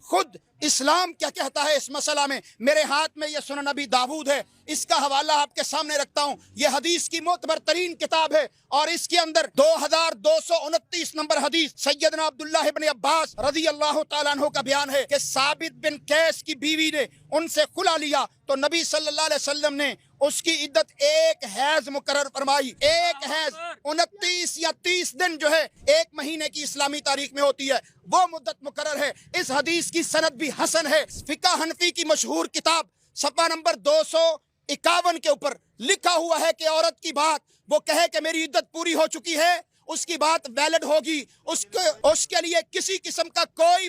خود اسلام کیا کہتا ہے اس مسئلہ میں. میرے ہاتھ میں یہ سنن نبی داود ہے, اس کا حوالہ آپ کے سامنے رکھتا ہوں. یہ حدیث کی معتبر ترین کتاب ہے اور اس کے اندر 2229 نمبر حدیث سیدنا عبداللہ ابن عباس رضی اللہ تعالیٰ عنہ کا بیان ہے کہ ثابت بن قیس کی بیوی نے ان سے خلا لیا تو نبی صلی اللہ علیہ وسلم نے اس کی عدت ایک حیض مقرر فرمائی. ایک حیض 29 یا 30 دن جو ہے ایک مہینے کی اسلامی تاریخ میں ہوتی ہے, وہ مدت مقرر ہے. اس حدیث کی سند بھی حسن ہے. فقہ حنفی کی مشہور کتاب صفحہ نمبر 251 کے اوپر لکھا ہوا ہے کہ عورت کی بات وہ کہے کہ میری عدت پوری ہو چکی ہے, اس کی بات ویلڈ ہوگی. اس کے لیے کسی قسم کا کوئی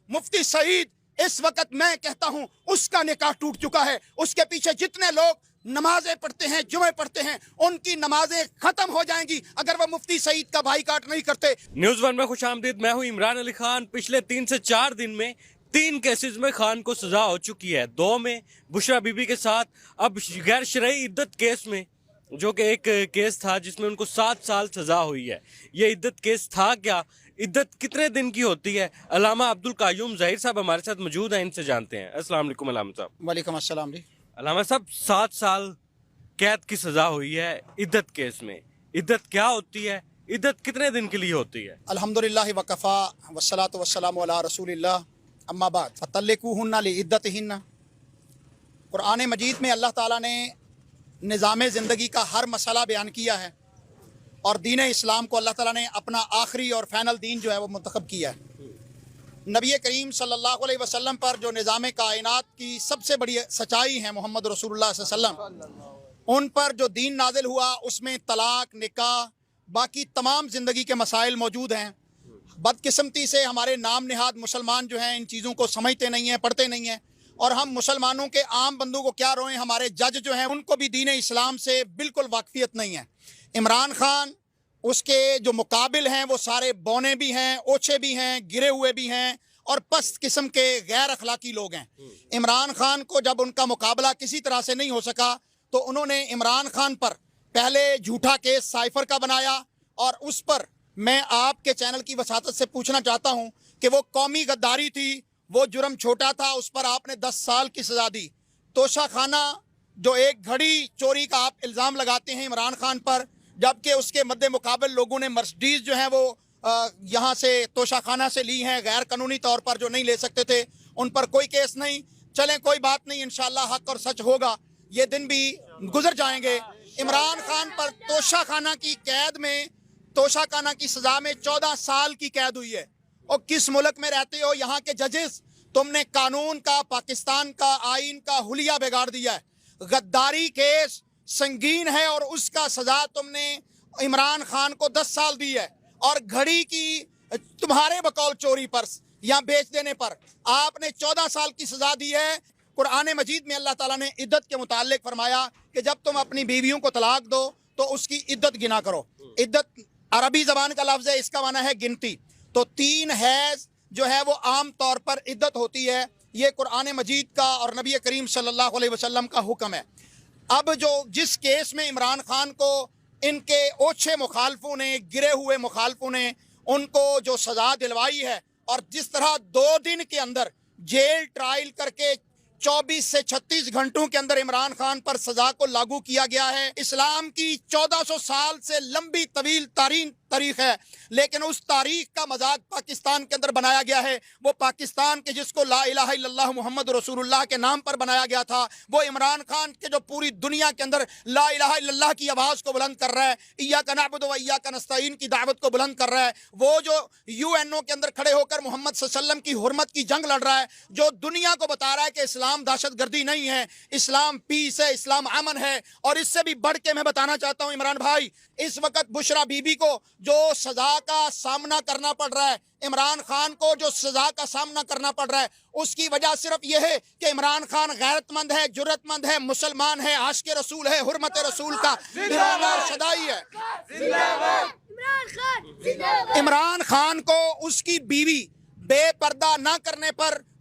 مفتی سعید اس وقت میں کہتا ہوں اس کا نکاح ٹوٹ چکا ہے. اس کے پیچھے جتنے لوگ نمازیں پڑھتے ہیں, جمعے پڑھتے ہیں, ان کی نمازیں ختم ہو جائیں گی اگر وہ مفتی سعید کا بائیکاٹ نہیں کرتے. نیوز ون میں خوش آمدید. میں ہوں عمران علی خان. پچھلے 3 سے 4 دن میں 3 کیسز میں خان کو سزا ہو چکی ہے. 2 میں بشرا بی بی کے ساتھ, اب غیر شرعی عدت کیس میں جو کہ ایک کیس تھا جس میں ان کو 7 سال سزا ہوئی ہے. یہ عدت کیس تھا کیا, عدت کتنے دن کی ہوتی ہے؟ علامہ عبدالقیوم ظاہر صاحب ہمارے ساتھ موجود ہیں, ان سے جانتے ہیں. السلام علیکم علامہ صاحب. وعلیکم السلام جی. علامہ صاحب 7 سال قید کی سزا ہوئی ہے عدت کیس میں. عدت کیا ہوتی ہے؟ عدت کتنے دن کے لیے ہوتی ہے؟ الحمدللہ وکفا والصلاۃ والسلام علی رسول اللہ, اما بعد فطلقوہن لعدتہن. قرآن مجید میں اللہ تعالیٰ نے نظام زندگی کا ہر مسئلہ بیان کیا ہے اور دین اسلام کو اللہ تعالیٰ نے اپنا آخری اور فائنل دین جو ہے وہ منتخب کیا ہے. نبی کریم صلی اللہ علیہ وسلم پر جو نظام کائنات کی سب سے بڑی سچائی ہے محمد رسول اللہ صلی اللہ علیہ وسلم, ان پر جو دین نازل ہوا اس میں طلاق, نکاح, باقی تمام زندگی کے مسائل موجود ہیں. بدقسمتی سے ہمارے نام نہاد مسلمان جو ہیں ان چیزوں کو سمجھتے نہیں ہیں, پڑھتے نہیں ہیں, اور ہم مسلمانوں کے عام بندوں کو کیا روئیں, ہمارے جج جو ہیں ان کو بھی دین اسلام سے بالکل واقفیت نہیں ہے. عمران خان اس کے جو مقابل ہیں وہ سارے بونے بھی ہیں, اوچھے بھی ہیں, گرے ہوئے بھی ہیں اور پست قسم کے غیر اخلاقی لوگ ہیں. عمران خان کو جب ان کا مقابلہ کسی طرح سے نہیں ہو سکا تو انہوں نے عمران خان پر پہلے جھوٹا کیس سائفر کا بنایا, اور اس پر میں آپ کے چینل کی وساطت سے پوچھنا چاہتا ہوں کہ وہ قومی غداری تھی, وہ جرم چھوٹا تھا, اس پر آپ نے 10 سال کی سزا دی. توشہ خانہ جو ایک گھڑی چوری کا آپ الزام لگاتے ہیں عمران خان پر, جبکہ اس کے مد مقابل لوگوں نے مرسڈیز جو ہیں وہ یہاں سے توشہ خانہ سے لی ہیں غیر قانونی طور پر, جو نہیں لے سکتے تھے, ان پر کوئی کیس نہیں. چلیں کوئی بات نہیں, انشاءاللہ حق اور سچ ہوگا, یہ دن بھی گزر جائیں گے. عمران خان پر توشہ خانہ کی قید میں, توشہ خانہ کی سزا میں 14 سال کی قید ہوئی ہے. اور کس ملک میں رہتے ہو یہاں کے ججز, تم نے قانون کا, پاکستان کا آئین کا حلیہ بگاڑ دیا ہے. غداری کیس سنگین ہے اور اس کا سزا تم نے عمران خان کو 10 سال دی ہے, اور گھڑی کی تمہارے بقول چوری پر یا بیچ دینے پر آپ نے 14 سال کی سزا دی ہے. قرآن مجید میں اللہ تعالیٰ نے عدت کے متعلق فرمایا کہ جب تم اپنی بیویوں کو طلاق دو تو اس کی عدت گنا کرو. عدت عربی زبان کا لفظ ہے, اس کا معنی ہے گنتی. تو 3 حیض جو ہے وہ عام طور پر عدت ہوتی ہے. یہ قرآن مجید کا اور نبی کریم صلی اللہ علیہ وسلم کا حکم ہے. اب جس کیس میں عمران خان کو ان کے اوچھے مخالفوں نے, گرے ہوئے مخالفوں نے ان کو جو سزا دلوائی ہے, اور جس طرح 2 دن کے اندر جیل ٹرائل کر کے 24 سے 36 گھنٹوں کے اندر عمران خان پر سزا کو لاگو کیا گیا ہے. اسلام کی 1400 سال سے لمبی طویل تاریخ ہے, لیکن اس تاریخ کا مذاق پاکستان کے اندر بنایا گیا ہے. وہ پاکستان کے جس کو لا الہ الا اللہ محمد رسول اللہ کے نام پر بنایا گیا تھا, وہ عمران خان کے جو پوری دنیا کے اندر لا الہ الا اللہ کی آواز کو بلند کر رہا ہے, ایاک نعبد و ایاک نستعین کی دعوت کو بلند کر رہا ہے, وہ جو UN کے اندر کھڑے ہو کر محمد صلی اللہ علیہ وسلم کی حرمت کی جنگ لڑ رہا ہے, جو دنیا کو بتا رہا ہے کہ اسلام دہشت گردی نہیں ہے, اسلام پیس ہے, اسلام امن ہے. اور اس سے بھی بڑھ کے میں بتانا چاہتا ہوں عمران بھائی, اس وقت بشرا بی بی کو جو سزا کا سامنا کرنا پڑ رہا ہے, عمران خان کو جو سزا کا سامنا کرنا پڑ رہا ہے, اس کی وجہ صرف یہ ہے کہ عمران خان غیرت مند ہے, جرت مند ہے, مسلمان ہے, عاشق رسول ہے, حرمت رسول کا اور شدائی ہے. عمران خان کو اس کی بیوی بے پردہ نہ کرنے پر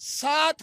7